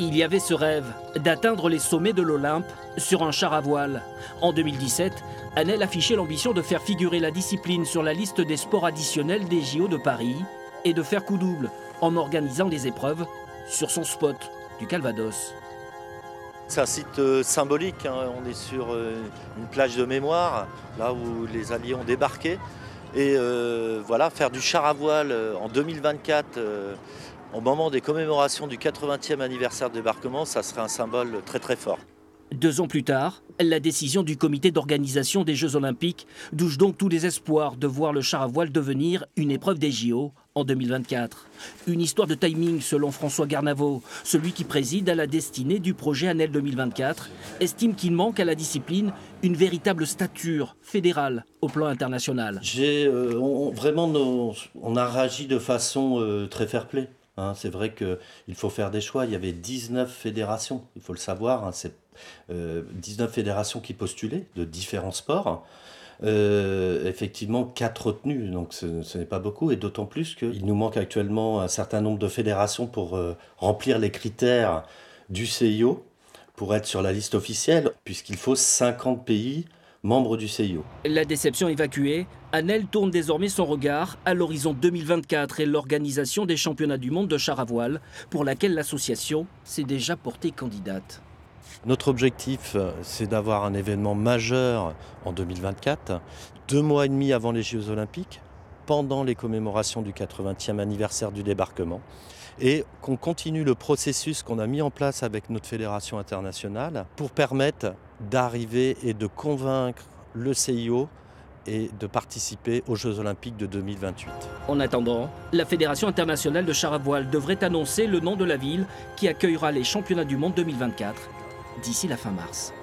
Il y avait ce rêve d'atteindre les sommets de l'Olympe sur un char à voile. En 2017, Annelle affichait l'ambition de faire figurer la discipline sur la liste des sports additionnels des JO de Paris et de faire coup double en organisant les épreuves sur son spot du Calvados. C'est un site symbolique, hein. On est sur une plage de mémoire, là où les Alliés ont débarqué. Et voilà, faire du char à voile en 2024, au moment des commémorations du 80e anniversaire de débarquement, ça serait un symbole très très fort. 2 ans plus tard, la décision du comité d'organisation des Jeux Olympiques douche donc tous les espoirs de voir le char à voile devenir une épreuve des JO en 2024. Une histoire de timing selon François Garnavaux, celui qui préside à la destinée du projet Annelle 2024, estime qu'il manque à la discipline une véritable stature fédérale au plan international. On a réagi de façon très fair-play. C'est vrai qu'il faut faire des choix. Il y avait 19 fédérations, il faut le savoir. C'est 19 fédérations qui postulaient de différents sports. Effectivement, 4 retenues, donc ce n'est pas beaucoup. Et d'autant plus qu'il nous manque actuellement un certain nombre de fédérations pour remplir les critères du CIO, pour être sur la liste officielle, puisqu'il faut 50 pays membres du CIO. La déception évacuée, Annelle tourne désormais son regard à l'horizon 2024 et l'organisation des championnats du monde de char à voile, pour laquelle l'association s'est déjà portée candidate. Notre objectif, c'est d'avoir un événement majeur en 2024, 2 mois et demi avant les Jeux Olympiques, pendant les commémorations du 80e anniversaire du débarquement, et qu'on continue le processus qu'on a mis en place avec notre fédération internationale pour permettre d'arriver et de convaincre le CIO et de participer aux Jeux Olympiques de 2028. En attendant, la Fédération internationale de char à voile devrait annoncer le nom de la ville qui accueillera les championnats du monde 2024 d'ici la fin mars.